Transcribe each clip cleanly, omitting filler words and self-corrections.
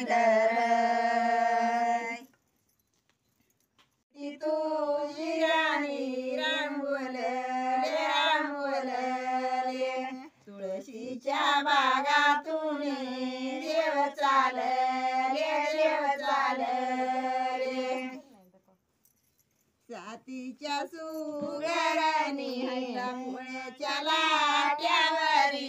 श्रीधर ती तुझी राणी रांगोलले रांगोलले तुळशीच्या बागातून देव चालले सातीच्या सुगरानी पुण्याच्या लाट्यावरी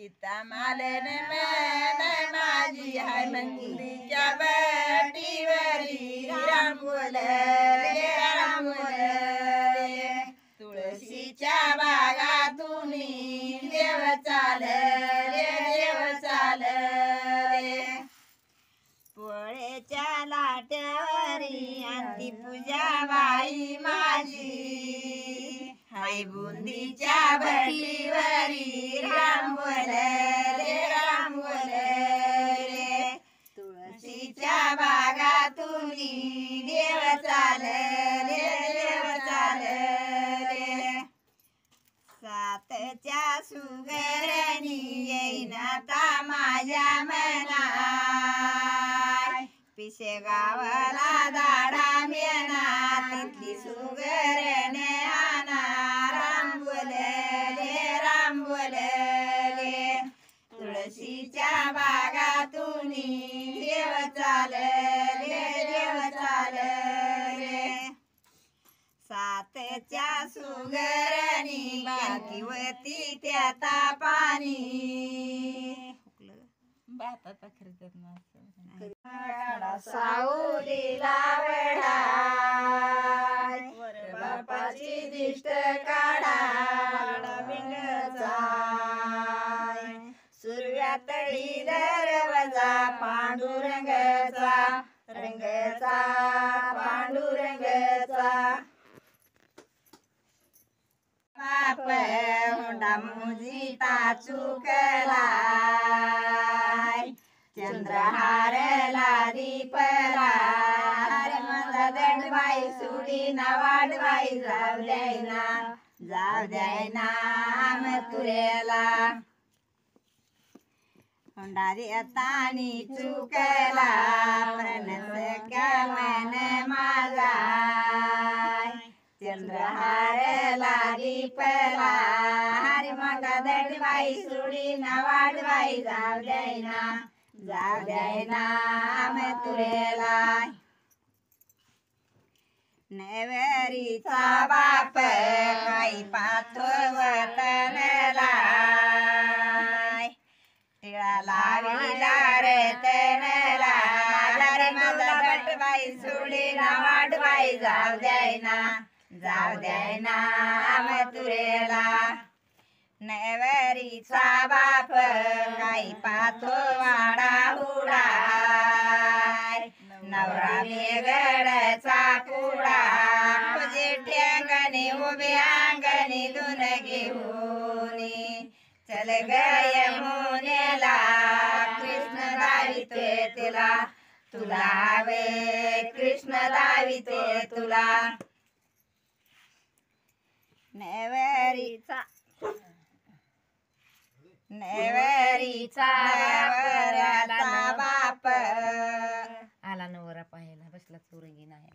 सीता मालन मन माझी हाय मंगलीच्या बटीवरी रांगोलले रांगोलले तुळशीच्या बागातून देव चालले पोळेच्या लाट्यावरी अंती पूजा बाई माझी हाय बुंदीच्या भटीवरी रांगोलले तुळशीच्या बागातून देव चालले सातच्या सुगरणी येईनाता माझ्या मना पिशे गावाला दाडा मेना तिथली सुगरणे आणा रांगोलले तुळशीच्या बागातून देव चालले सातच्या सुगरणी बाकीवती त्या तापानी बाताचा खर्च सावलीला वेढाय बापाची दिष्ट काढा सुरव्यातळी दरवाजा पांडुरंगाचा बाप हुंडा मुजिता चुकलाय चंद्रहारला दीपला अरे माझा दंडबाई सुडी ना वाढबाई जाऊ द्यायना तुरेला हुंडा देतानी चुकला प्रणस मन माझा चंद्रहारला दीपला हरी मोठा दंडबाई सुडी ना वाढबाई जाऊ द्यायना तुरेला नेवरीचा बाप काही पाथो वतनला टिळा लाविला रे तनला माझा दंडबाई सुडी ना वाढबाई जाऊ द्यायना तुरेला नेवरीचा बाप काही पाथो वाडा हुडाय नवरा बेगडचा पुडा जेठी अंगणी उभे अंगणी धुन घेऊनी चल गय मुनेला कृष्ण दाविते तिला तुला हवे कृष्ण दाविते तुला नेवरीचा बाप आला नवरा पाहायला बसला चोरंगी नाही